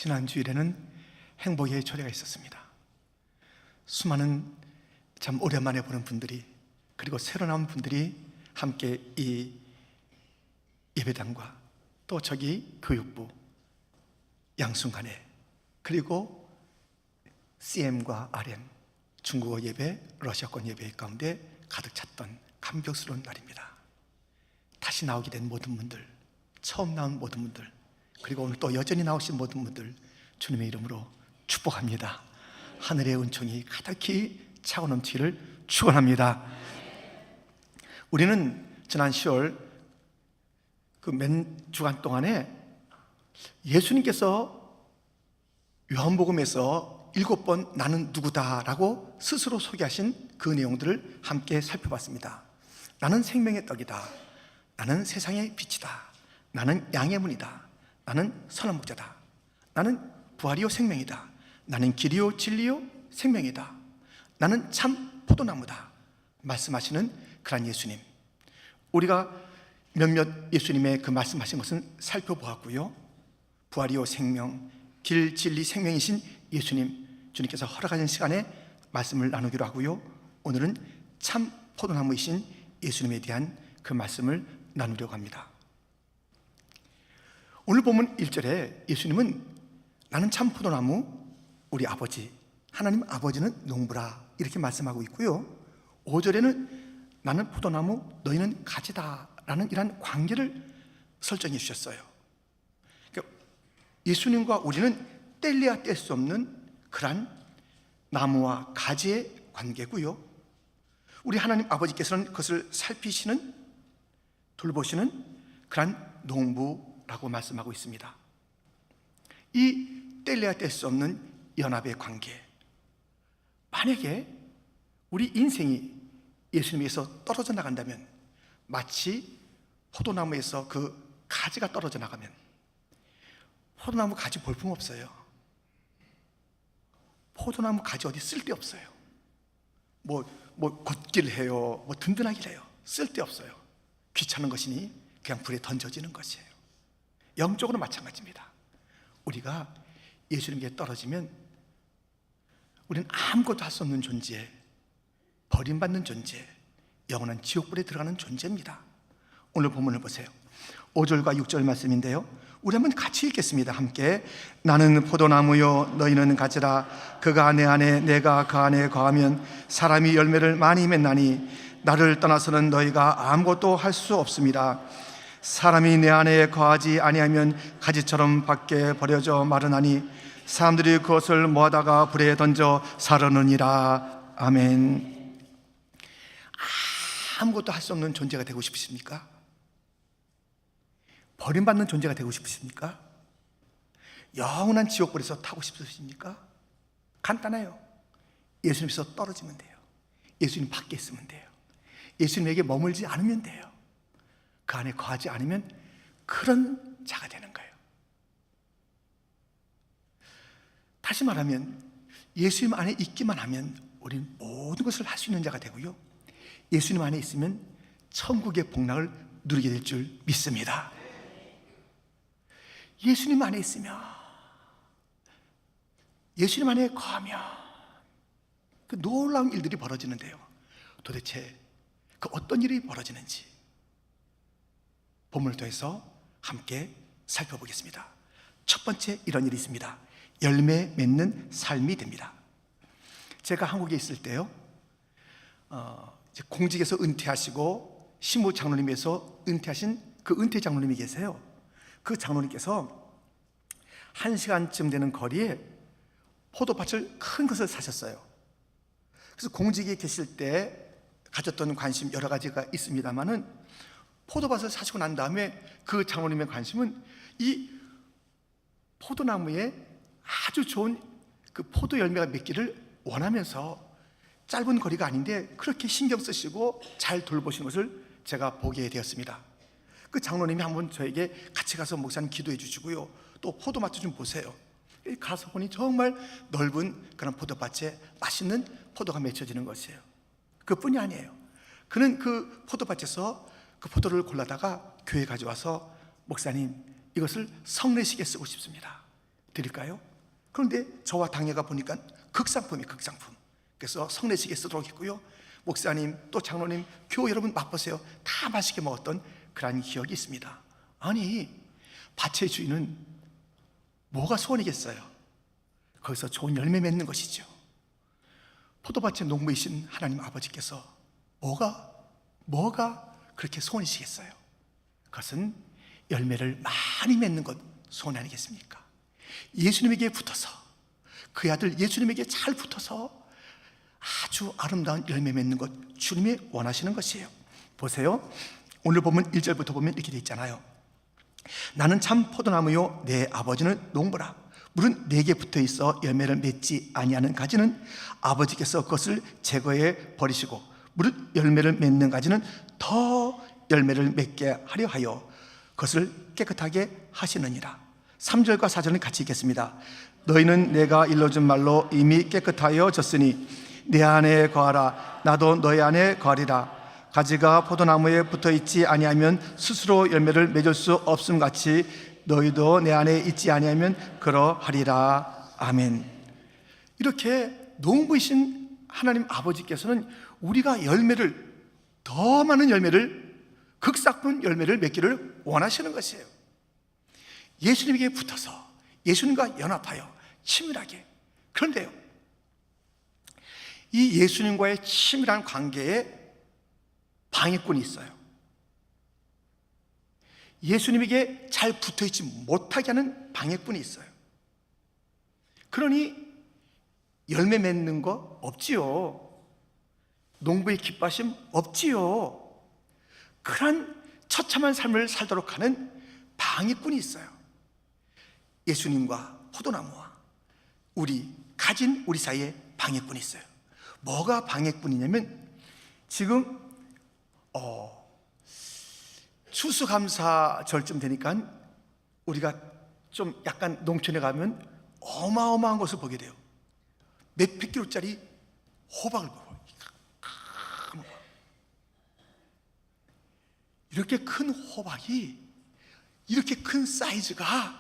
지난 주일에는 행복의 조례가 있었습니다. 수많은 참 오랜만에 보는 분들이, 그리고 새로 나온 분들이 함께 이 예배당과 또 저기 교육부, 양순간에, 그리고 CM과 RM, 중국어 예배, 러시아권 예배 가운데 가득 찼던 감격스러운 날입니다. 다시 나오게 된 모든 분들, 처음 나온 모든 분들, 그리고 오늘 또 여전히 나오신 모든 분들, 주님의 이름으로 축복합니다. 하늘의 은총이 가득히 차고 넘치기를 축원합니다. 우리는 지난 10월 그 맨 주간 동안에 예수님께서 요한복음에서 7번 나는 누구다라고 스스로 소개하신 그 내용들을 함께 살펴봤습니다. 나는 생명의 떡이다. 나는 세상의 빛이다. 나는 양의 문이다. 나는 선한 목자다. 나는 부활이요 생명이다. 나는 길이요 진리요 생명이다. 나는 참 포도나무다. 말씀하시는 그런 예수님, 우리가 몇몇 예수님의 그 말씀하신 것은 살펴보았고요. 부활이요 생명, 길, 진리, 생명이신 예수님, 주님께서 허락하신 시간에 말씀을 나누기로 하고요. 오늘은 참 포도나무이신 예수님에 대한 그 말씀을 나누려고 합니다. 오늘 본문 1절에 예수님은 나는 참 포도나무, 우리 아버지 하나님 아버지는 농부라 이렇게 말씀하고 있고요. 5절에는 나는 포도나무, 너희는 가지다 라는 이러한 관계를 설정해 주셨어요. 그러니까 예수님과 우리는 뗄래야 뗄 수 없는 그런 나무와 가지의 관계고요. 우리 하나님 아버지께서는 그것을 살피시는, 돌보시는 그런 농부라고 말씀하고 있습니다. 이 뗄래야 뗄 수 없는 연합의 관계, 만약에 우리 인생이 예수님에서 떨어져 나간다면, 마치 포도나무에서 그 가지가 떨어져 나가면 포도나무 가지 볼품없어요. 포도나무 가지 어디 쓸데없어요. 뭐 걷길 해요, 뭐 든든하길 해요. 쓸데없어요. 귀찮은 것이니 그냥 불에 던져지는 것이에요. 영적으로 마찬가지입니다. 우리가 예수님께 떨어지면 우리는 아무것도 할 수 없는 존재, 버림받는 존재, 영원한 지옥불에 들어가는 존재입니다. 오늘 본문을 보세요. 5절과 6절 말씀인데요, 우리 한번 같이 읽겠습니다. 함께. 나는 포도나무요 너희는 가지라. 그가 내 안에 내가 그 안에 거하면 사람이 열매를 많이 맺나니 나를 떠나서는 너희가 아무것도 할 수 없습니다. 사람이 내 안에 거하지 아니하면 가지처럼 밖에 버려져 마르나니 사람들이 그것을 모아다가 불에 던져 사르느니라. 아멘. 아무것도 할 수 없는 존재가 되고 싶으십니까? 버림받는 존재가 되고 싶으십니까? 영원한 지옥불에서 타고 싶으십니까? 간단해요. 예수님께서 떨어지면 돼요. 예수님 밖에 있으면 돼요. 예수님에게 머물지 않으면 돼요. 그 안에 거하지 않으면 그런 자가 되는 거예요. 다시 말하면 예수님 안에 있기만 하면 우리는 모든 것을 할 수 있는 자가 되고요, 예수님 안에 있으면 천국의 복락을 누리게 될 줄 믿습니다. 예수님 안에 있으면, 예수님 안에 거하면 그 놀라운 일들이 벌어지는데요, 도대체 그 어떤 일이 벌어지는지 본문을 통해서 함께 살펴보겠습니다. 첫 번째 이런 일이 있습니다. 열매 맺는 삶이 됩니다. 제가 한국에 있을 때요, 공직에서 은퇴하시고 신무 장로님에서 은퇴하신 그 은퇴 장로님이 계세요. 그 장로님께서 1시간쯤 되는 거리에 포도밭을 큰 것을 사셨어요. 그래서 공직에 계실 때 가졌던 관심 여러 가지가 있습니다만은 포도밭을 사시고 난 다음에 그 장로님의 관심은 이 포도나무에 아주 좋은 그 포도 열매가 맺기를 원하면서 짧은 거리가 아닌데 그렇게 신경 쓰시고 잘 돌보시는 것을 제가 보게 되었습니다. 그 장로님이 한번 저에게 같이 가서 목사님 기도해 주시고요, 또 포도밭 좀 보세요. 가서 보니 정말 넓은 그런 포도밭에 맛있는 포도가 맺혀지는 것이에요. 그뿐이 아니에요. 그는 그 포도밭에서 그 포도를 골라다가 교회에 가져와서 목사님 이것을 성례식에 쓰고 싶습니다. 드릴까요? 그런데 저와 당회가 보니까 극상품이에요, 극상품. 그래서 성례식에 쓰도록 했고요. 목사님, 또 장로님, 교우 여러분 맛보세요. 다 맛있게 먹었던 그런 기억이 있습니다. 아니, 밭의 주인은 뭐가 소원이겠어요? 거기서 좋은 열매 맺는 것이죠. 포도밭의 농부이신 하나님 아버지께서 뭐가 그렇게 소원이시겠어요? 그것은 열매를 많이 맺는 것 소원 아니겠습니까? 예수님에게 붙어서, 그의 아들 예수님에게 잘 붙어서 아주 아름다운 열매 맺는 것, 주님이 원하시는 것이에요. 보세요, 오늘 보면 1절부터 보면 이렇게 돼 있잖아요. 나는 참 포도나무요 내 아버지는 농부라. 물은 내게 붙어 있어 열매를 맺지 아니하는 가지는 아버지께서 그것을 제거해 버리시고, 물은 열매를 맺는 가지는 더 열매를 맺게 하려 하여 그것을 깨끗하게 하시느니라. 3절과 4절은 같이 읽겠습니다. 너희는 내가 일러준 말로 이미 깨끗하여졌으니 내 안에 거하라. 나도 너희 안에 거하리라. 가지가 포도나무에 붙어 있지 아니하면 스스로 열매를 맺을 수 없음 같이 너희도 내 안에 있지 아니하면 그러하리라. 아멘. 이렇게 농부이신 하나님 아버지께서는 우리가 열매를, 더 많은 열매를, 극상품 열매를 맺기를 원하시는 것이에요. 예수님에게 붙어서 예수님과 연합하여 친밀하게. 그런데요, 이 예수님과의 친밀한 관계에 방해꾼이 있어요. 예수님에게 잘 붙어있지 못하게 하는 방해꾼이 있어요. 그러니 열매 맺는 거 없지요. 농부의 기뻐하심 없지요. 그런 처참한 삶을 살도록 하는 방해꾼이 있어요. 예수님과 포도나무와 가진 우리 사이에 방해꾼이 있어요. 뭐가 방해꾼이냐면, 지금 추수감사절쯤 되니까 우리가 좀 약간 농촌에 가면 어마어마한 것을 보게 돼요. 몇백 킬로짜리 호박을 보고, 이렇게 큰 호박이, 이렇게 큰 사이즈가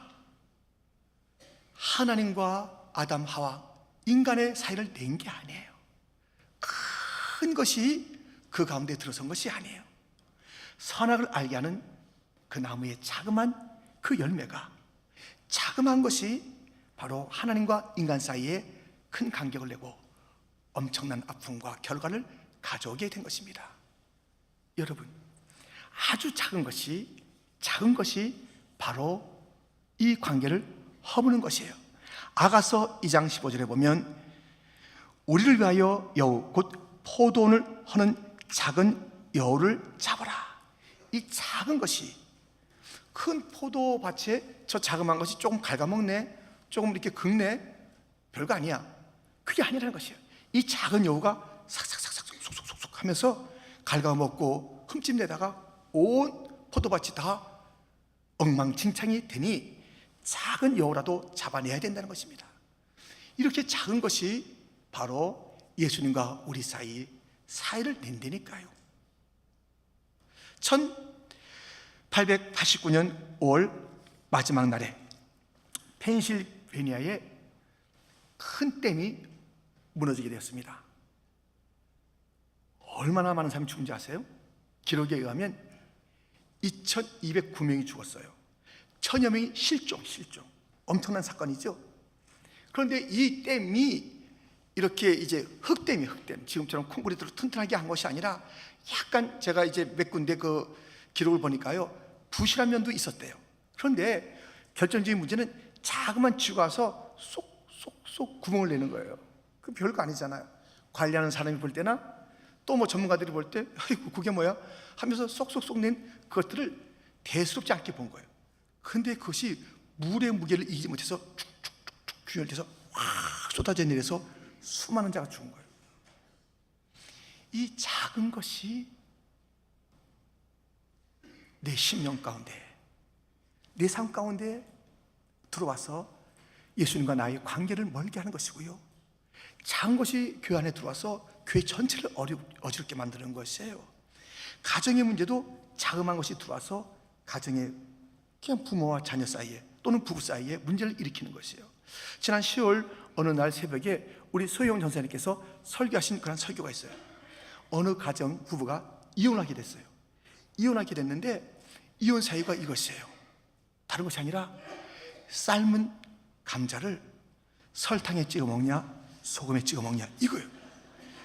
하나님과 아담 하와 인간의 사이를 낸 게 아니에요. 큰 것이 그 가운데 들어선 것이 아니에요. 선악을 알게 하는 그 나무의 자그마한 그 열매가, 자그마한 것이 바로 하나님과 인간 사이에 큰 간격을 내고 엄청난 아픔과 결과를 가져오게 된 것입니다. 여러분, 아주 작은 것이 바로 이 관계를 허무는 것이에요. 아가서 2장 15절에 보면 우리를 위하여 여우 곧 포도원을 허는 작은 여우를 잡아라. 이 작은 것이, 큰 포도밭에 저 자그마한 것이 조금 갉아먹네, 조금 이렇게 긁네, 별거 아니야. 그게 아니라는 것이에요. 이 작은 여우가 삭삭삭삭 속속속속 하면서 갉아먹고 흠집내다가 온 포도밭이 다 엉망진창이 되니 작은 여우라도 잡아내야 된다는 것입니다. 이렇게 작은 것이 바로 예수님과 우리 사이를 낸다니까요. 1889년 5월 마지막 날에 펜실베니아에 큰 댐이 무너지게 되었습니다. 얼마나 많은 사람이 죽은지 아세요? 기록에 의하면 2209명이 죽었어요. 1000여 명이 실종. 엄청난 사건이죠. 그런데 이 댐이 이렇게 이제 흙댐, 지금처럼 콘크리트로 튼튼하게 한 것이 아니라 약간, 제가 이제 몇 군데 그 기록을 보니까요, 부실한 면도 있었대요. 그런데 결정적인 문제는 자그만 쥐가 와서 쏙쏙쏙 구멍을 내는 거예요. 그 별거 아니잖아요. 관리하는 사람이 볼 때나 또 뭐 전문가들이 볼 때 그게 뭐야 하면서 쏙쏙쏙 낸 그것들을 대수롭지 않게 본 거예요. 근데 그것이 물의 무게를 이기지 못해서 축축축축 균열돼서 확 쏟아져 내려서 수많은 자가 죽은 거예요. 이 작은 것이 내 심령 가운데, 내 삶 가운데 들어와서 예수님과 나의 관계를 멀게 하는 것이고요, 작은 것이 교회 안에 들어와서 교회 전체를 어지럽게 만드는 것이에요. 가정의 문제도 자그마한 것이 들어와서 가정의 그냥 부모와 자녀 사이에 또는 부부 사이에 문제를 일으키는 것이에요. 지난 10월 어느 날 새벽에 우리 소영 전사님께서 설교하신 그런 설교가 있어요. 어느 가정 부부가 이혼하게 됐어요. 이혼하게 됐는데 이혼 사유가 이것이에요. 다른 것이 아니라 삶은 감자를 설탕에 찍어 먹냐 소금에 찍어 먹냐 이거예요.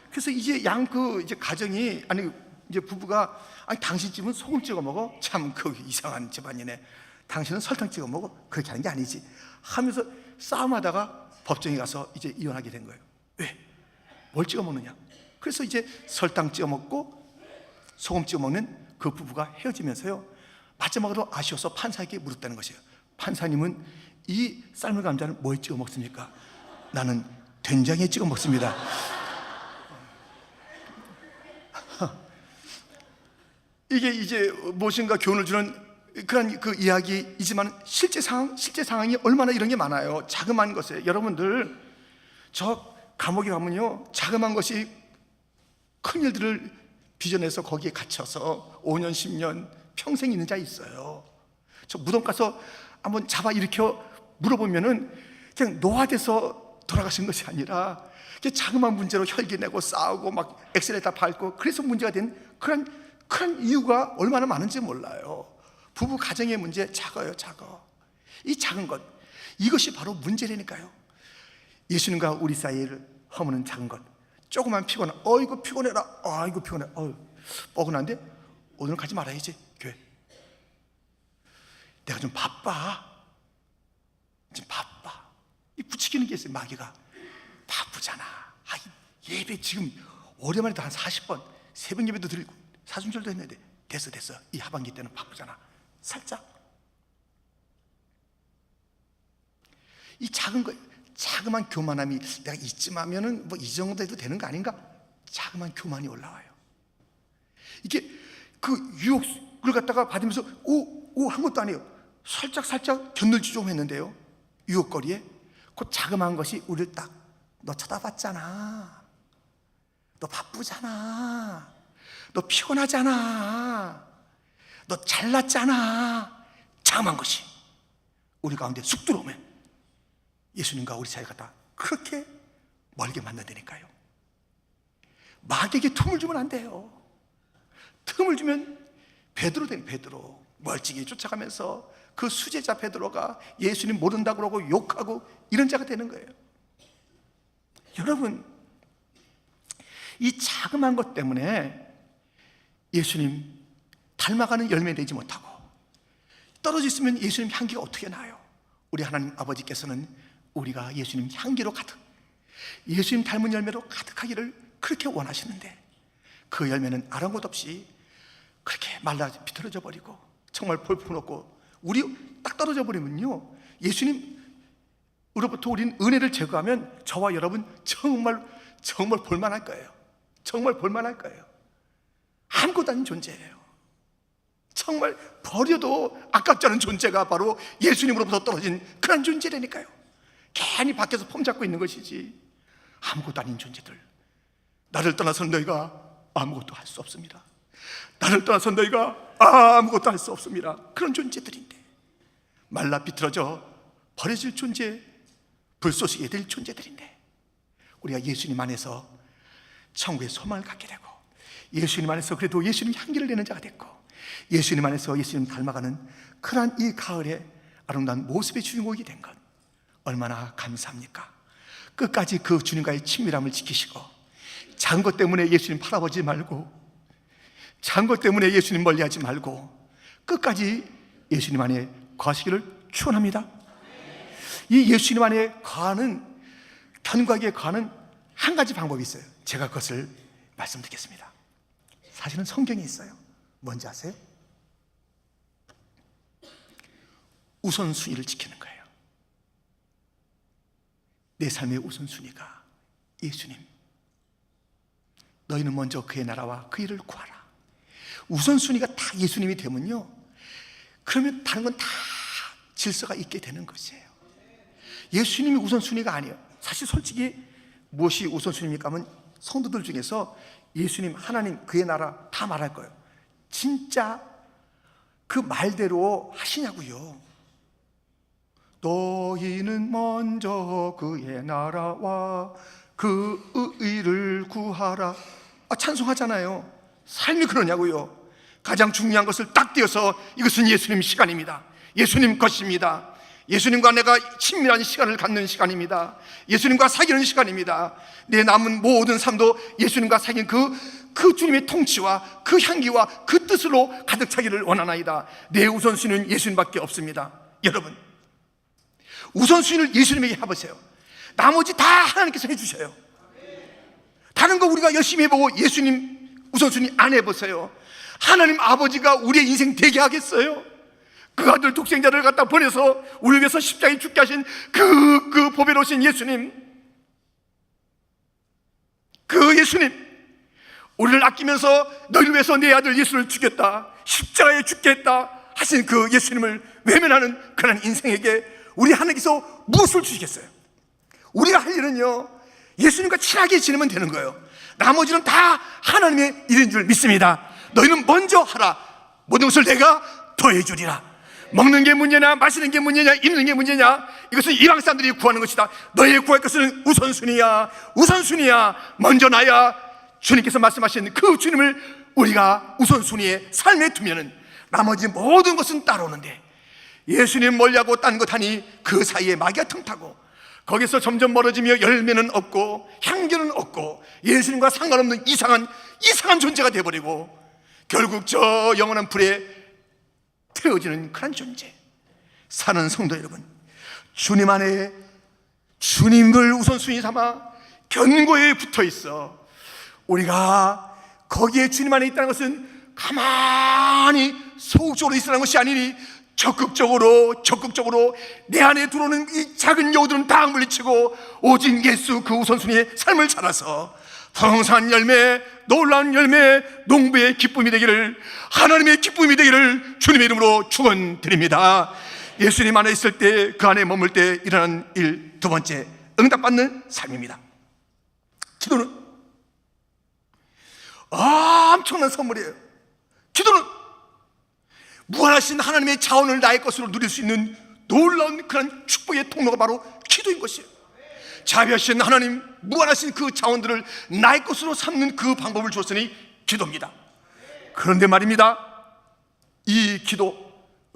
그래서 이제 이제 가정이 이제 부부가 당신 집은 소금 찍어 먹어, 참 그 이상한 집안이네, 당신은 설탕 찍어 먹어, 그렇게 하는 게 아니지 하면서 싸움하다가 법정에 가서 이제 이혼하게 된 거예요. 왜? 뭘 찍어 먹느냐? 그래서 이제 설탕 찍어 먹고 소금 찍어 먹는 그 부부가 헤어지면서요, 마지막으로 아쉬워서 판사에게 물었다는 것이에요. 판사님은 이 삶은 감자를 뭐에 찍어 먹습니까? 나는 된장에 찍어 먹습니다. 이게 이제 무엇인가 교훈을 주는 그런 그 이야기이지만 실제 상황이 얼마나 이런 게 많아요. 자그마한 것에 여러분들 저 감옥에 가면요, 자그마한 것이 큰 일들을 빚어내서 거기에 갇혀서 5년 10년 평생 있는 자 있어요. 저 무덤 가서 한번 잡아 일으켜 물어보면은 그냥 노화돼서 돌아가신 것이 아니라 자그마한 문제로 혈기내고 싸우고 막 엑셀에다 밟고 그래서 문제가 된 그런 이유가 얼마나 많은지 몰라요. 부부 가정의 문제 작아요. 이 작은 것, 이것이 바로 문제라니까요. 예수님과 우리 사이를 허무는 작은 것, 조그만 피곤한, 어이구 피곤해라, 아이고 피곤해, 뻐근한데 오늘 가지 말아야지 교회. 내가 좀 바빠. 이 부추기는 게 있어요. 마귀가 바쁘잖아. 예배 지금 오랜만에도 한 40번 새벽 예배도 드리고 사순절도 했는데 됐어. 이 하반기 때는 바쁘잖아. 살짝 이 작은 거, 자그만 교만함이 내가 이쯤 하면은 뭐 이 정도 해도 되는 거 아닌가? 자그만 교만이 올라와요. 이게 그 유혹을 갖다가 받으면서 오 한 것도 아니에요. 살짝 견들지 좀 했는데요, 유혹거리에 그 자그마한 것이 우리를 딱, 너 쳐다봤잖아, 너 바쁘잖아, 너 피곤하잖아, 너 잘났잖아, 자그마한 것이 우리 가운데 쑥 들어오면 예수님과 우리 사이가 다 그렇게 멀게 만난다니까요. 마귀에게 틈을 주면 안 돼요. 틈을 주면 베드로 멀찍이 쫓아가면서 그 수제자 베드로가 예수님 모른다고 그러고 욕하고 이런 자가 되는 거예요. 여러분, 이 자그마한 것 때문에 예수님 닮아가는 열매 내지 못하고 떨어져 있으면 예수님 향기가 어떻게 나요? 우리 하나님 아버지께서는 우리가 예수님 향기로 가득, 예수님 닮은 열매로 가득하기를 그렇게 원하시는데 그 열매는 아랑곳 없이 그렇게 말라 비틀어져 버리고 정말 볼품없고, 우리 딱 떨어져 버리면요, 예수님으로부터 우리는 은혜를 제거하면 저와 여러분 정말 볼만할 거예요. 정말 볼만할 거예요. 아무것도 아닌 존재예요. 정말 버려도 아깝지 않은 존재가 바로 예수님으로부터 떨어진 그런 존재라니까요. 괜히 밖에서 폼 잡고 있는 것이지 아무것도 아닌 존재들. 나를 떠나서는 너희가 아무것도 할 수 없습니다. 나를 떠나서 너희가 아무것도 할 수 없습니다. 그런 존재들인데, 말라 비틀어져 버려질 존재, 불쏘시게 될 존재들인데, 우리가 예수님 안에서 천국의 소망을 갖게 되고 예수님 안에서 그래도 예수님 향기를 내는 자가 됐고 예수님 안에서 예수님 닮아가는 그러한 이 가을의 아름다운 모습의 주인공이 된 것, 얼마나 감사합니까? 끝까지 그 주님과의 친밀함을 지키시고 작은 것 때문에 예수님 바라보지 말고, 작은 것 때문에 예수님 멀리하지 말고 끝까지 예수님 안에 거하시기를 축원합니다. 이 예수님 안에 거하는, 견고하게 거하는 한 가지 방법이 있어요. 제가 그것을 말씀드리겠습니다. 사실은 성경에 있어요. 뭔지 아세요? 우선순위를 지키는 거예요. 내 삶의 우선순위가 예수님. 너희는 먼저 그의 나라와 그 일을 구하라. 우선순위가 다 예수님이 되면요, 그러면 다른 건 다 질서가 있게 되는 것이에요. 예수님이 우선순위가 아니에요. 사실 솔직히 무엇이 우선순위입니까 하면 성도들 중에서 예수님, 하나님, 그의 나라 다 말할 거예요. 진짜 그 말대로 하시냐고요. 너희는 먼저 그의 나라와 그 의를 구하라. 찬송하잖아요. 삶이 그러냐고요. 가장 중요한 것을 딱 띄어서 이것은 예수님 시간입니다. 예수님 것입니다. 예수님과 내가 친밀한 시간을 갖는 시간입니다. 예수님과 사귀는 시간입니다. 내 남은 모든 삶도 예수님과 사귄 그 주님의 통치와 그 향기와 그 뜻으로 가득 차기를 원하나이다. 내 우선순위는 예수님밖에 없습니다. 여러분, 우선순위를 예수님에게 해보세요. 나머지 다 하나님께서 해주셔요. 다른 거 우리가 열심히 해보고 예수님 우선순위 안 해보세요. 하나님 아버지가 우리의 인생 되게 하겠어요? 그 아들 독생자를 갖다 보내서 우리를 위해서 십자가에 죽게 하신 그 보배로우신 예수님, 그 예수님, 우리를 아끼면서 너희를 위해서 내 아들 예수를 죽였다, 십자가에 죽게 했다 하신 그 예수님을 외면하는 그런 인생에게 우리 하나님께서 무엇을 주시겠어요? 우리가 할 일은요, 예수님과 친하게 지내면 되는 거예요. 나머지는 다 하나님의 일인 줄 믿습니다. 너희는 먼저 하라. 모든 것을 내가 더해주리라. 먹는 게 문제냐, 마시는 게 문제냐, 입는 게 문제냐, 이것은 이방 사람들이 구하는 것이다. 너희의 구할 것은 우선순위야. 우선순위야. 먼저 나야. 주님께서 말씀하신 그 주님을 우리가 우선순위에 삶에 두면은 나머지 모든 것은 따라오는데, 예수님 멀리하고 딴 것 하니 그 사이에 마귀가 틈타고 거기서 점점 멀어지며 열매는 없고 향기는 없고 예수님과 상관없는 이상한 존재가 되어버리고 결국 저 영원한 불에 태워지는 그런 존재. 사는 성도 여러분, 주님 안에 주님을 우선순위 삼아 견고히 붙어 있어. 우리가 거기에 주님 안에 있다는 것은 가만히 소극적으로 있으라는 것이 아니니 적극적으로 내 안에 들어오는 이 작은 여우들은 다 물리치고 오직 예수 그 우선순위의 삶을 살아서 풍성한 열매, 놀라운 열매, 농부의 기쁨이 되기를, 하나님의 기쁨이 되기를 주님의 이름으로 축원드립니다. 예수님 안에 있을 때, 그 안에 머물 때 일어나는 일, 두 번째, 응답받는 삶입니다. 기도는 엄청난 선물이에요. 기도는 무한하신 하나님의 자원을 나의 것으로 누릴 수 있는 놀라운 그런 축복의 통로가 바로 기도인 것이에요. 자비하신 하나님, 무한하신 그 자원들을 나의 것으로 삼는 그 방법을 주었으니 기도입니다. 그런데 말입니다, 이 기도,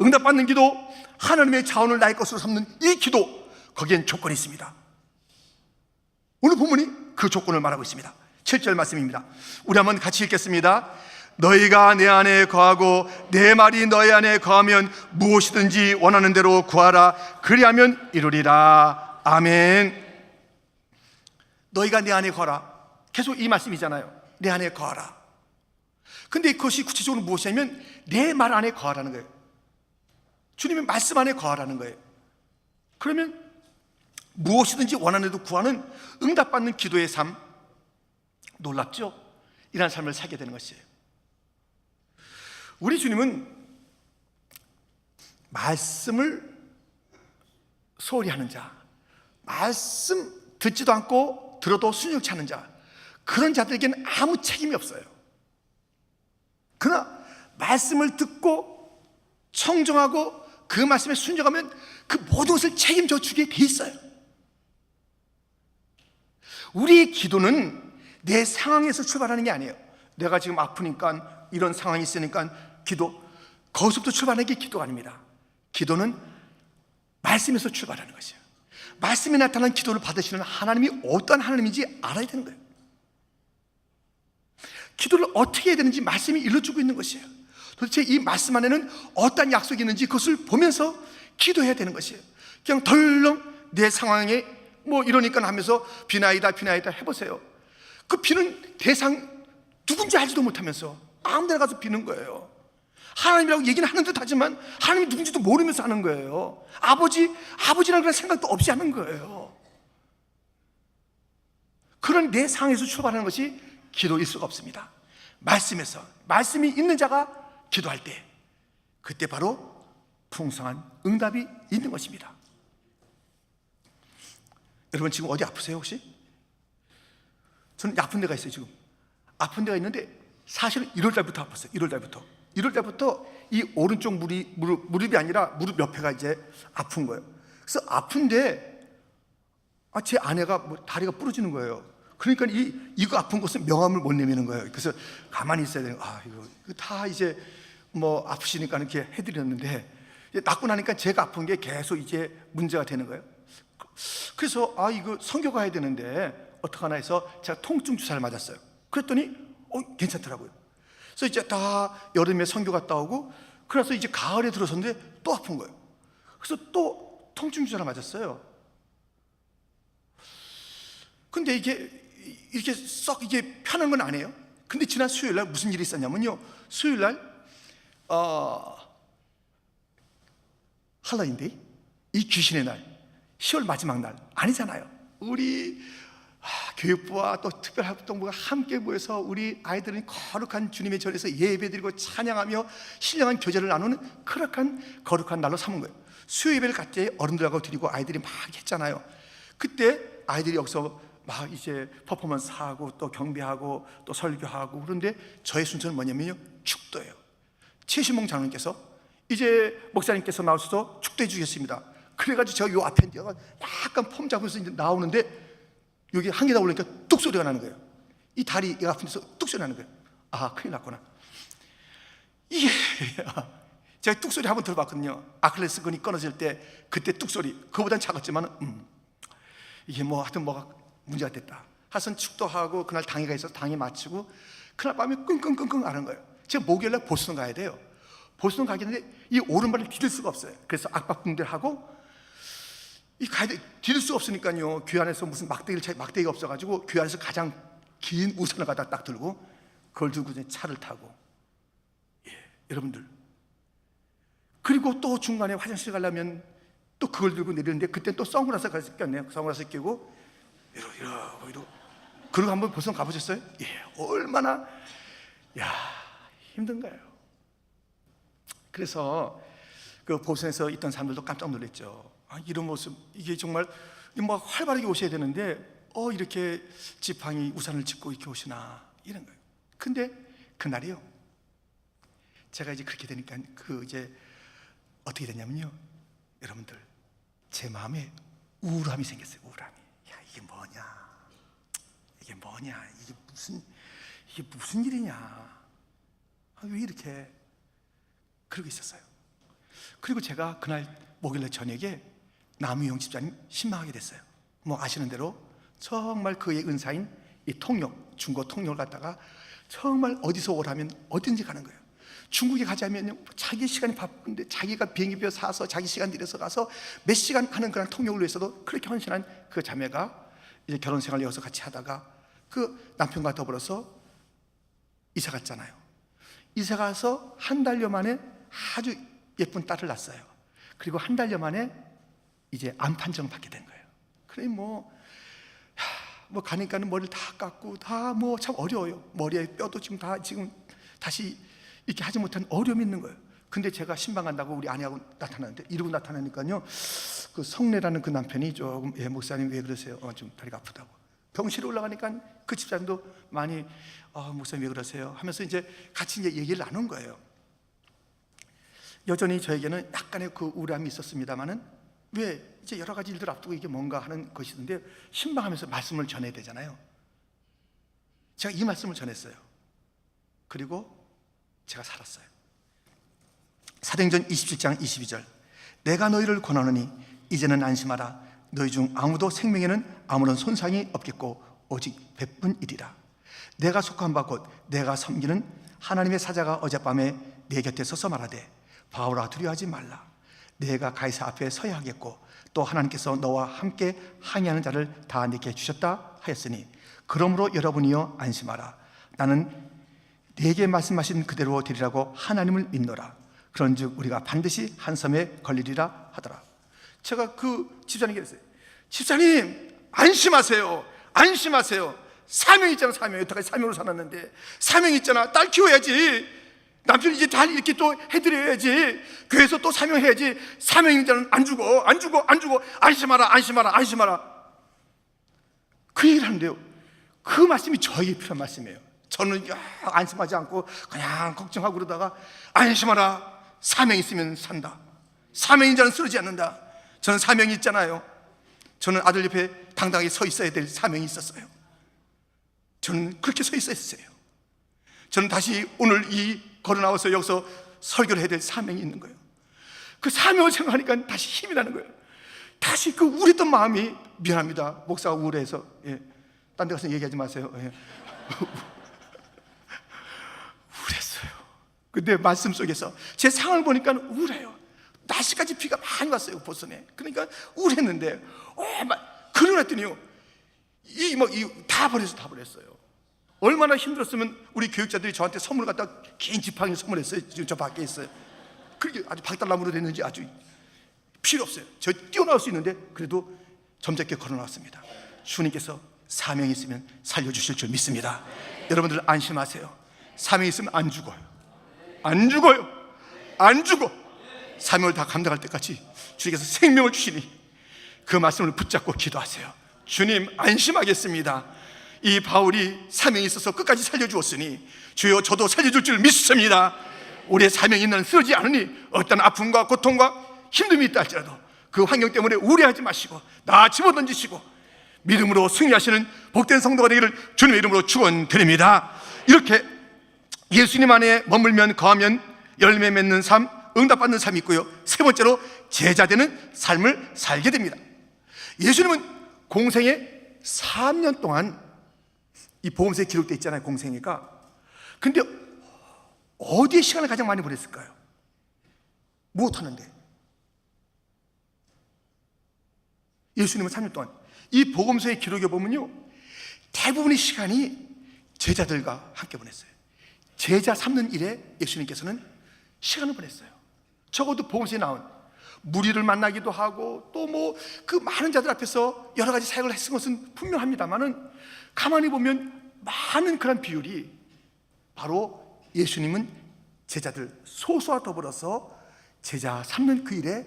응답받는 기도, 하나님의 자원을 나의 것으로 삼는 이 기도, 거기엔 조건이 있습니다. 오늘 본문이 그 조건을 말하고 있습니다. 7절 말씀입니다. 우리 한번 같이 읽겠습니다. 너희가 내 안에 거하고 내 말이 너희 안에 거하면 무엇이든지 원하는 대로 구하라. 그리하면 이루리라. 아멘. 너희가 내 안에 거하라. 계속 이 말씀이잖아요. 내 안에 거하라. 근데 그것이 구체적으로 무엇이냐면 내 말 안에 거하라는 거예요. 주님의 말씀 안에 거하라는 거예요. 그러면 무엇이든지 원하는 대로 구하는 응답받는 기도의 삶, 놀랍죠? 이런 삶을 살게 되는 것이에요. 우리 주님은 말씀을 소홀히 하는 자, 말씀 듣지도 않고 들어도 순종치 않는 자, 그런 자들에게는 아무 책임이 없어요. 그러나 말씀을 듣고 청정하고 그 말씀에 순종하면 그 모든 것을 책임져 주게 돼 있어요. 우리의 기도는 내 상황에서 출발하는 게 아니에요. 내가 지금 아프니까, 이런 상황이 있으니까 기도, 거기서부터 출발하는 게 기도가 아닙니다. 기도는 말씀에서 출발하는 것이에요. 말씀에 나타난 기도를 받으시는 하나님이 어떤 하나님인지 알아야 되는 거예요. 기도를 어떻게 해야 되는지 말씀이 일러주고 있는 것이에요. 도대체 이 말씀 안에는 어떤 약속이 있는지 그것을 보면서 기도해야 되는 것이에요. 그냥 덜렁 내 상황에 뭐 이러니까 하면서 비나이다 해보세요. 그 비는 대상 누군지 알지도 못하면서 아무 데나 가서 비는 거예요. 하나님이라고 얘기는 하는 듯 하지만 하나님이 누군지도 모르면서 하는 거예요. 아버지라는 그런 생각도 없이 하는 거예요. 그런 내 상황에서 출발하는 것이 기도일 수가 없습니다. 말씀에서, 말씀이 있는 자가 기도할 때, 그때 바로 풍성한 응답이 있는 것입니다. 여러분 지금 어디 아프세요 혹시? 저는 아픈 데가 있어요. 지금 아픈 데가 있는데 사실은 1월달부터 아팠어요. 1월달부터 이 오른쪽 무릎이 아니라 무릎 옆에가 이제 아픈 거예요. 그래서 아픈데 제 아내가 뭐 다리가 부러지는 거예요. 그러니까 이거 아픈 곳은 명함을 못 내미는 거예요. 그래서 가만히 있어야 되는 거예요. 이거 다 이제 뭐 아프시니까 이렇게 해드렸는데, 이제 낫고 나니까 제가 아픈 게 계속 이제 문제가 되는 거예요. 그래서 이거 선교 가야 되는데 어떡하나 해서 제가 통증 주사를 맞았어요. 그랬더니 괜찮더라고요. 그래서 이제 다 여름에 선교 갔다 오고, 그래서 이제 가을에 들어섰는데 또 아픈 거예요. 그래서 또 통증 주사를 맞았어요. 근데 이게 이렇게 썩 이게 편한 건 아니에요. 근데 지난 수요일 날 무슨 일이 있었냐면요, 수요일 날 할로윈데이, 이 귀신의 날, 10월 마지막 날 아니잖아요. 우리 교육부와 또 특별활동부가 함께 모여서 우리 아이들은 거룩한 주님의 전에서 예배드리고 찬양하며 신령한 교제를 나누는 거룩한 날로 삼은 거예요. 수요 예배를 같이 어른들하고 드리고 아이들이 막 했잖아요. 그때 아이들이 여기서 막 이제 퍼포먼스 하고 또 경배하고 또 설교하고, 그런데 저의 순서는 뭐냐면요, 축도예요. 최신봉 장로님께서 이제 목사님께서 나오셔서 축도해 주겠습니다. 그래가지고 제가 요 앞에 약간 폼 잡으면서 이제 나오는데 여기 한 개다 올리니까 뚝 소리가 나는 거예요. 이 다리 이 아픈 데서 뚝 소리 나는 거예요. 큰일 났구나. 이게 제가 뚝 소리 한번 들어봤거든요. 아킬레스 건이 끊어질 때 그때 뚝 소리, 그거보단 작았지만 이게 뭐 하여튼 뭐가 문제가 됐다. 하여튼 축도하고 그날 당회가 있어서 당회 마치고 그날 밤에 끙끙끙끙 앓는 거예요. 제가 목요일날 보스턴 가야 돼요. 보스턴 가겠는데 이 오른발을 디딜 수가 없어요. 그래서 악박붕대하고 가야 돼. 디딜 수가 없으니까요, 교회 안에서 무슨 막대기가 없어가지고 교회 안에서 가장 긴 우산을 갖다 딱 들고 그걸 들고 이제 차를 타고, 여러분들, 그리고 또 중간에 화장실 가려면 또 그걸 들고 내리는데 그때 또 선글라스 꼈네요. 선글라스 끼고 이러고 그리고 한번 보스턴 가보셨어요? 얼마나 힘든 거예요. 그래서 그 보스턴에서 있던 사람들도 깜짝 놀랐죠. 이런 모습, 이게 정말 막 활발하게 오셔야 되는데 이렇게 지팡이 우산을 짚고 이렇게 오시나, 이런 거예요. 근데 그날이요, 제가 이제 그렇게 되니까 이제 어떻게 되냐면요, 여러분들, 제 마음에 우울함이 생겼어요. 우울함이. 이게 무슨 일이냐, 왜 이렇게 그러고 있었어요. 그리고 제가 그날 목요일 저녁에 남우영 집사님 신방하게 됐어요. 뭐 아시는 대로 정말 그의 은사인 이 통역, 중고 통역을 갖다가 정말 어디서 오라면 어딘지 가는 거예요. 중국에 가자면 자기 시간이 바쁜데 자기가 비행기표 사서 자기 시간 들여서 가서 몇 시간 하는 그런 통역을 위해서도 그렇게 헌신한 그 자매가 이제 결혼 생활을 여기서 같이 하다가 그 남편과 더불어서 이사 갔잖아요. 이사 가서 한 달여 만에 아주 예쁜 딸을 낳았어요. 그리고 한 달여 만에 이제 암 판정을 받게 된 거예요. 그래 뭐 가니까는 머리를 다 깎고 다 뭐 참 어려워요. 머리에 뼈도 지금 다시 이렇게 하지 못한 어려움이 있는 거예요. 근데 제가 신방 간다고 우리 아내하고 나타나는데, 이러고 나타나니까요, 그 성례라는 그 남편이 조금 목사님 왜 그러세요? 좀 다리가 아프다고. 병실에 올라가니까 그 집사님도 많이 목사님 왜 그러세요? 하면서 이제 같이 이제 얘기를 나눈 거예요. 여전히 저에게는 약간의 그 우울함이 있었습니다만은, 왜 이제 여러 가지 일들 앞두고 이게 뭔가 하는 것이던데, 신방하면서 말씀을 전해야 되잖아요. 제가 이 말씀을 전했어요. 그리고 제가 살았어요. 사도행전 27장 22절, 내가 너희를 권하노니 이제는 안심하라. 너희 중 아무도 생명에는 아무런 손상이 없겠고 오직 베푼이리라. 내가 속한 바 곧 내가 섬기는 하나님의 사자가 어젯밤에 내 곁에 서서 말하되, 바울아 두려워하지 말라. 내가 가이사 앞에 서야 하겠고 또 하나님께서 너와 함께 항의하는 자를 다 내게 주셨다 하였으니, 그러므로 여러분이여 안심하라. 나는 내게 말씀하신 그대로 되리라고 하나님을 믿노라. 그런즉 우리가 반드시 한 섬에 걸리리라 하더라. 제가 그 집사님께 그랬어요. 집사님, 안심하세요. 안심하세요. 사명 있잖아. 사명. 여태까지 사명으로 살았는데 사명 있잖아. 딸 키워야지. 남편 이제 잘 이렇게 또 해드려야지. 교회에서 또 사명해야지. 사명 있는 자는 안 죽어. 안심하라. 안심하라. 그 얘기를 하는데요, 그 말씀이 저에게 필요한 말씀이에요. 저는 안심하지 않고 그냥 걱정하고 그러다가, 안심하라. 사명 있으면 산다. 사명인 자는 쓰러지지 않는다. 저는 사명이 있잖아요. 저는 아들 옆에 당당하게 서 있어야 될 사명이 있었어요. 저는 그렇게 서 있었어요. 저는 다시 오늘 이 걸어 나와서 여기서 설교를 해야 될 사명이 있는 거예요. 그 사명을 생각하니까 다시 힘이 나는 거예요. 다시 그 우울했던 마음이, 미안합니다, 목사가 우울해서, 딴 데 가서 얘기하지 마세요. 우울했어요. 근데 말씀 속에서 제 상황을 보니까 우울해요. 날씨까지 비가 많이 왔어요, 보선에. 그러니까 우울했는데, 그러고 났더니요, 다 버렸어요. 얼마나 힘들었으면 우리 교육자들이 저한테 선물 갖다 긴 지팡이 선물했어요. 지금 저 밖에 있어요. 그게 아주 박달나무로 됐는지 아주 필요 없어요. 저 뛰어나올 수 있는데 그래도 점잖게 걸어 나왔습니다. 주님께서 사명이 있으면 살려주실 줄 믿습니다. 여러분들 안심하세요. 사명이 있으면 안 죽어요. 안 죽어요. 안 죽어. 사명을 다 감당할 때까지 주님께서 생명을 주시니 그 말씀을 붙잡고 기도하세요. 주님, 안심하겠습니다. 이 바울이 사명이 있어서 끝까지 살려주었으니 주여, 저도 살려줄 줄 믿습니다. 우리의 사명이 있는 쓰러지지 않으니 어떤 아픔과 고통과 힘듦이 있다 할지라도 그 환경 때문에 우려하지 마시고 나 집어던지시고 믿음으로 승리하시는 복된 성도가 되기를 주님의 이름으로 축원드립니다. 이렇게 예수님 안에 머물면 거하면 열매 맺는 삶, 응답받는 삶이 있고요, 세 번째로 제자되는 삶을 살게 됩니다. 예수님은 공생에 3년 동안 이 복음서에 기록되어 있잖아요, 공생애가. 근데 어디에 시간을 가장 많이 보냈을까요? 무엇하는데? 예수님은 3년 동안 이 복음서의 기록에 보면요, 대부분의 시간이 제자들과 함께 보냈어요. 제자 삼는 일에 예수님께서는 시간을 보냈어요. 적어도 복음서에 나온 무리를 만나기도 하고 또 그 많은 자들 앞에서 여러 가지 사역을 했은 것은 분명합니다만은 가만히 보면 많은 그런 비율이 바로 예수님은 제자들 소수와 더불어서 제자 삼는 그 일에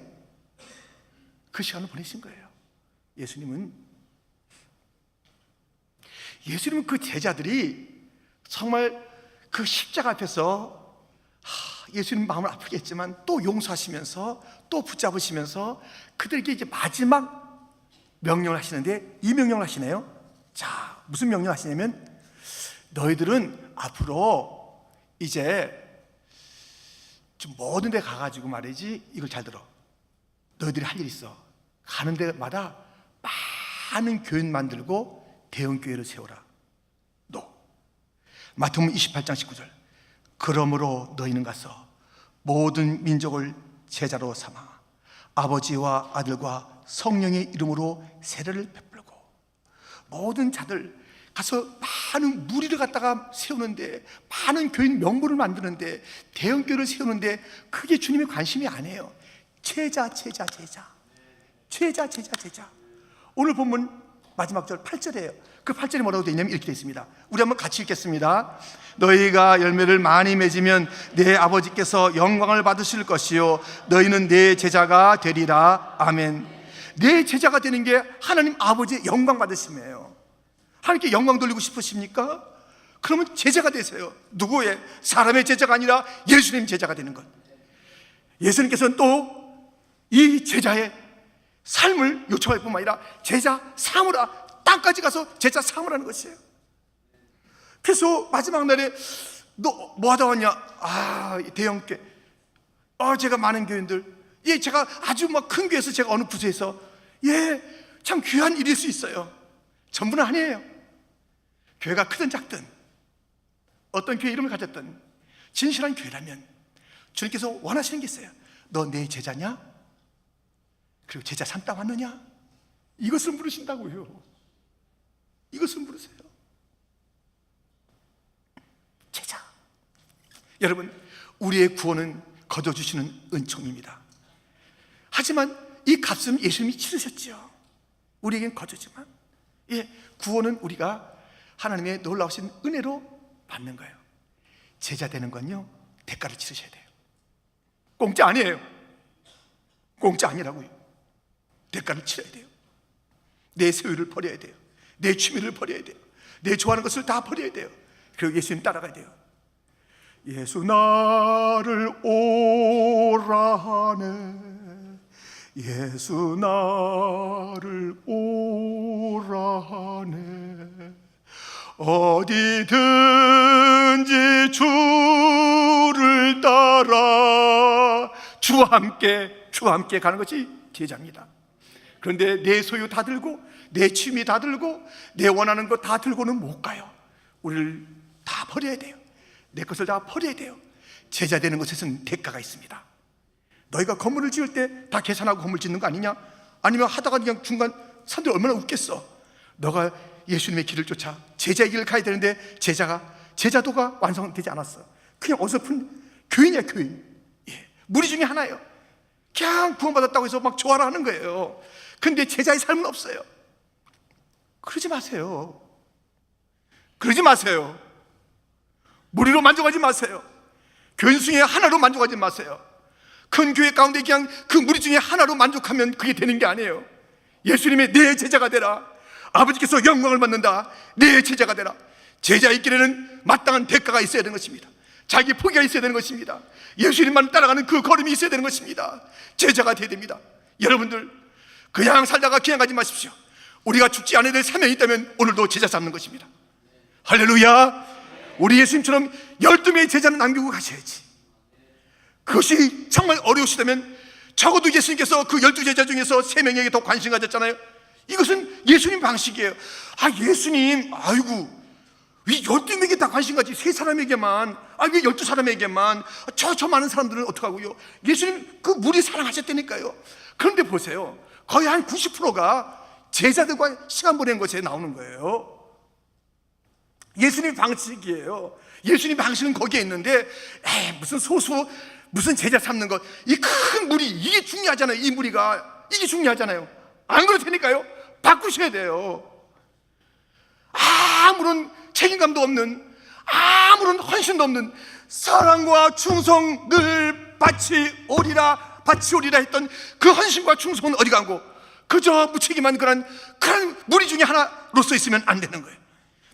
그 시간을 보내신 거예요. 예수님은 그 제자들이 정말 그 십자가 앞에서 예수님 마음을 아프게 했지만 또 용서하시면서 또 붙잡으시면서 그들에게 이제 마지막 명령을 하시는데, 이 명령을 하시네요. 자, 무슨 명령을 하시냐면, 너희들은 앞으로 이제 좀 모든 데 가가지고 말이지, 이걸 잘 들어. 너희들이 할 일이 있어. 가는 데마다 많은 교인 만들고 대형 교회를 세워라. 너 마태복음 28장 19절. 그러므로 너희는 가서 모든 민족을 제자로 삼아 아버지와 아들과 성령의 이름으로 세례를 베풀고, 모든 자들 가서 많은 무리를 갖다가 세우는데, 많은 교인 명부를 만드는데, 대형 교회를 세우는데, 그게 주님의 관심이 아니에요. 제자. 오늘 본문 마지막 절 8절이에요. 그 8절에 뭐라고 되어 있냐면 이렇게 되어 있습니다. 우리 한번 같이 읽겠습니다. 너희가 열매를 많이 맺으면 내 아버지께서 영광을 받으실 것이요 너희는 내 제자가 되리라. 아멘. 내 제자가 되는 게 하나님 아버지의 영광 받으심이에요. 하나님께 영광 돌리고 싶으십니까? 그러면 제자가 되세요. 누구의? 사람의 제자가 아니라 예수님 제자가 되는 것. 예수님께서는 또 이 제자의 삶을 요청할 뿐만 아니라 제자 삼으라, 땅까지 가서 제자 삼으라는 것이에요. 그래서 마지막 날에 너 뭐 하다 왔냐? 대형교회. 제가 많은 교인들, 제가 아주 큰 교회에서, 제가 어느 부서에서, 참 귀한 일일 수 있어요. 전부는 아니에요. 교회가 크든 작든 어떤 교회 이름을 가졌든 진실한 교회라면 주님께서 원하시는 게 있어요. 너 내 제자냐? 그리고 제자 삼다 왔느냐? 이것을 물으신다고요. 이것을 물으세요. 제자. 여러분, 우리의 구원은 거둬주시는 은총입니다. 하지만 이 값은 예수님이 치르셨죠. 우리에겐 거두지만, 구원은 우리가 하나님의 놀라우신 은혜로 받는 거예요. 제자 되는 건요, 대가를 치르셔야 돼요. 공짜 아니에요. 공짜 아니라고요. 대가를 치러야 돼요. 내 소유를 버려야 돼요. 내 취미를 버려야 돼요. 내 좋아하는 것을 다 버려야 돼요. 그리고 예수님 따라가야 돼요. 예수 나를 오라 하네. 예수 나를 오라 하네. 어디든지 주를 따라 주와 함께 가는 것이 제자입니다. 그런데 내 소유 다 들고 내 취미 다 들고 내 원하는 거 다 들고는 못 가요. 우리를 다 버려야 돼요. 내 것을 다 버려야 돼요. 제자 되는 것에는 대가가 있습니다. 너희가 건물을 지을 때 다 계산하고 건물 짓는 거 아니냐? 아니면 하다가 그냥 중간 사람들 얼마나 웃겠어. 너가 예수님의 길을 쫓아 제자의 길을 가야 되는데 제자도가 완성되지 않았어. 그냥 어설픈 교인이야, 교인. 예, 무리 중에 하나예요. 그냥 구원받았다고 해서 막 좋아라 하는 거예요. 근데 제자의 삶은 없어요. 그러지 마세요. 그러지 마세요. 무리로 만족하지 마세요. 교인 중에 하나로 만족하지 마세요. 큰 교회 가운데 그냥 그 무리 중에 하나로 만족하면 그게 되는 게 아니에요. 예수님의 내 제자가 되라. 아버지께서 영광을 받는다. 내 제자가 되라. 제자의 길에는 마땅한 대가가 있어야 되는 것입니다. 자기 포기가 있어야 되는 것입니다. 예수님만 따라가는 그 걸음이 있어야 되는 것입니다. 제자가 되어야 됩니다. 여러분들 그냥 살다가 그냥 가지 마십시오. 우리가 죽지 않아야 될 사명이 있다면 오늘도 제자 삼는 것입니다. 할렐루야. 우리 예수님처럼 12명의 제자는 남기고 가셔야지. 그것이 정말 어려우시다면 적어도 예수님께서 그 12제자 중에서 3명에게 더 관심 가졌잖아요. 이것은 예수님 방식이에요. 예수님, 아이고, 왜 12명에게 다 관심 가지? 3사람에게만, 왜 12사람에게만? 저 많은 사람들은 어떡하고요? 예수님 그 무리 사랑하셨다니까요. 그런데 보세요. 거의 한 90%가 제자들과 시간 보낸 것에 나오는 거예요. 예수님 방식이에요. 예수님 방식은 거기에 있는데, 무슨 소수, 무슨 제자 삼는 것, 이 큰 무리, 이게 중요하잖아요. 이 무리가 이게 중요하잖아요. 안 그렇다니까요. 바꾸셔야 돼요. 아무런 책임감도 없는, 아무런 헌신도 없는, 사랑과 충성 늘 바치오리라 했던 그 헌신과 충성은 어디 가고, 그저 무책임한 그런 무리 중에 하나로서 있으면 안 되는 거예요.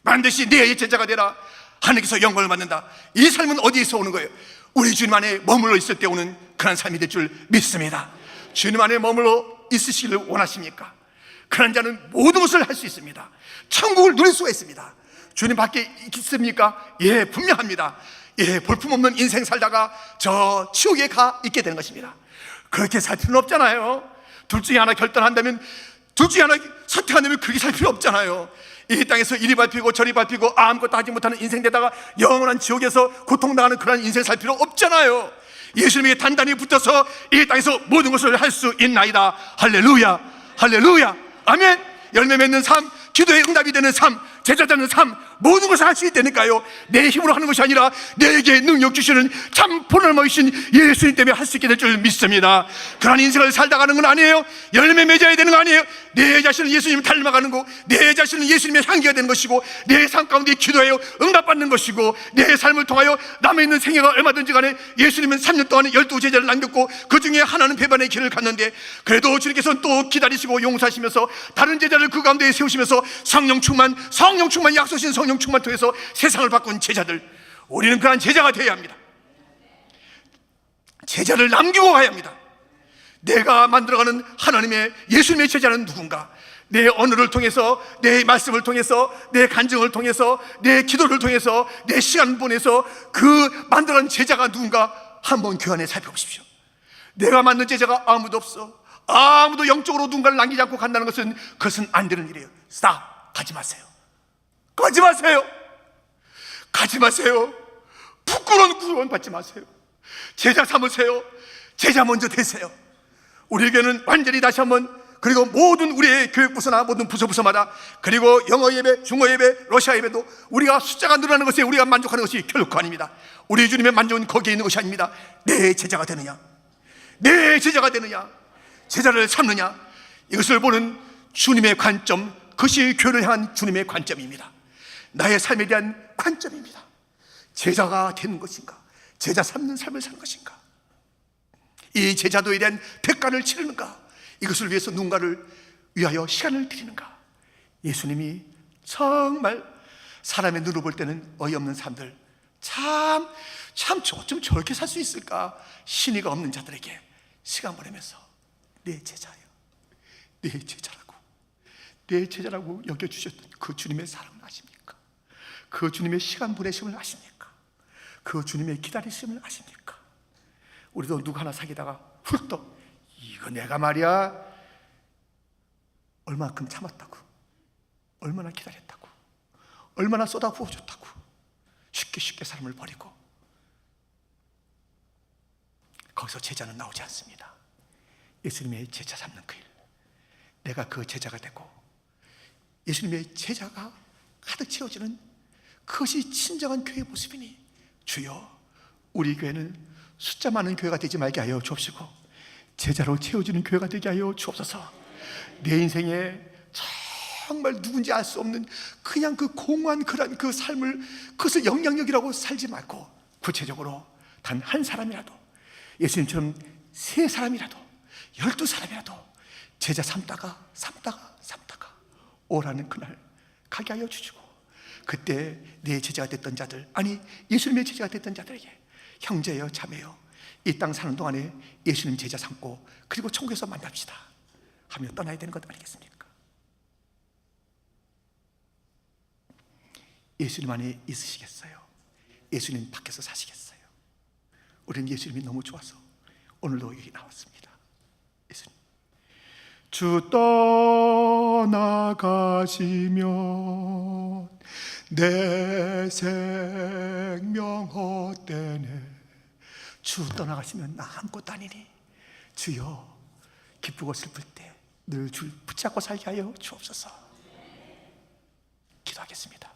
반드시 내 제자가 되라. 하나님께서 영광을 받는다. 이 삶은 어디에서 오는 거예요? 우리 주님 안에 머물러 있을 때 오는 그런 삶이 될 줄 믿습니다. 주님 안에 머물러 있으시기를 원하십니까? 그런 자는 모든 것을 할 수 있습니다. 천국을 누릴 수가 있습니다. 주님 밖에 있습니까? 예, 분명합니다. 예, 볼품없는 인생 살다가 저 지옥에 가 있게 되는 것입니다. 그렇게 살 필요는 없잖아요. 둘 중에 하나 결단한다면, 둘 중에 하나 선택한다면 그렇게 살 필요 없잖아요. 이 땅에서 이리 밟히고 저리 밟히고 아무것도 하지 못하는 인생 되다가 영원한 지옥에서 고통당하는 그런 인생 살 필요 없잖아요. 예수님에게 단단히 붙어서 이 땅에서 모든 것을 할 수 있나이다. 할렐루야, 할렐루야, 아멘. 열매 맺는 삶, 기도의 응답이 되는 삶, 제자 되는 삶, 모든 것을 할 수 있다니까요. 내 힘으로 하는 것이 아니라 내게 능력 주시는 참 보혈머이신 예수님 때문에 할 수 있게 될 줄 믿습니다. 그런 인생을 살다가는 건 아니에요. 열매 맺어야 되는 거 아니에요. 내 자신은 예수님을 닮아가는 거, 내 자신은 예수님의 향기가 되는 것이고, 내 삶 가운데 기도하여 응답받는 것이고, 내 삶을 통하여 남아있는 생애가 얼마든지 간에 예수님은 3년 동안에 12제자를 남겼고 그 중에 하나는 배반의 길을 갔는데, 그래도 주님께서는 또 기다리시고 용서하시면서 다른 제자를 그 가운데 세우시면서 성령 충만 약속하신 성령 충만 통해서 세상을 바꾼 제자들, 우리는 그런 제자가 되어야 합니다. 제자를 남기고 가야 합니다. 내가 만들어가는 하나님의 예수님의 제자는 누군가? 내 언어를 통해서, 내 말씀을 통해서, 내 간증을 통해서, 내 기도를 통해서, 내 시간을 보내서 그 만들어가는 제자가 누군가 한번 교환해 살펴보십시오. 내가 만든 제자가 아무도 없어. 아무도 영적으로 누군가를 남기지 않고 간다는 것은, 그것은 안 되는 일이에요. 가지 마세요. 가지 마세요. 가지 마세요. 부끄러운 구원 받지 마세요. 제자 삼으세요. 제자 먼저 되세요. 우리에게는 완전히 다시 한번, 그리고 모든 우리의 교육부서나 모든 부서마다, 그리고 영어 예배, 중어 예배, 러시아 예배도 우리가 숫자가 늘어나는 것에 우리가 만족하는 것이 결코 아닙니다. 우리 주님의 만족은 거기에 있는 것이 아닙니다. 내 제자가 되느냐, 내 제자가 되느냐, 제자를 삼느냐, 이것을 보는 주님의 관점, 그것이 교회를 향한 주님의 관점입니다. 나의 삶에 대한 관점입니다. 제자가 되는 것인가, 제자 삼는 삶을 사는 것인가, 이 제자도에 대한 대가를 치르는가, 이것을 위해서 누군가를 위하여 시간을 드리는가. 예수님이 정말 사람의 눈으로 볼 때는 어이없는 사람들, 참 어쩜 저렇게 살 수 있을까, 신의가 없는 자들에게 시간 보내면서 내 제자예요. 내 제자라고, 내 제자라고 여겨주셨던 그 주님의 사랑을 아십니까? 그 주님의 시간 보내심을 아십니까? 그 주님의 기다리심을 아십니까? 우리도 누구 하나 사귀다가 훌떡, 이거 내가 말이야 얼마큼 참았다고, 얼마나 기다렸다고, 얼마나 쏟아 부어줬다고 쉽게 사람을 버리고, 거기서 제자는 나오지 않습니다. 예수님의 제자 삼는 그 일, 내가 그 제자가 되고 예수님의 제자가 가득 채워지는 그것이 진정한 교회의 모습이니 주여, 우리 교회는 숫자 많은 교회가 되지 말게 하여 주옵시고 제자로 채워지는 교회가 되게 하여 주옵소서. 내 인생에 정말 누군지 알 수 없는 그냥 그 공허한 그 삶을, 그것을 영향력이라고 살지 말고 구체적으로 단 한 사람이라도, 예수님처럼 3사람이라도 12사람이라도 제자 삼다가 오라는 그날 가게 하여 주시고, 그때 내 제자가 됐던 자들, 아니 예수님의 제자가 됐던 자들에게 형제여 자매여 이 땅 사는 동안에 예수님 제자 삼고 그리고 천국에서 만납시다 하며 떠나야 되는 것 아니겠습니까? 예수님 안에 있으시겠어요? 예수님 밖에서 사시겠어요? 우리는 예수님이 너무 좋아서 오늘도 여기 나왔습니다. 예수님, 주 떠나가시면 내 생명 헛되네. 주 떠나가시면 나 아무것도 아니니 주여, 기쁘고 슬플 때 늘 줄 붙잡고 살게 하여 주옵소서. 기도하겠습니다.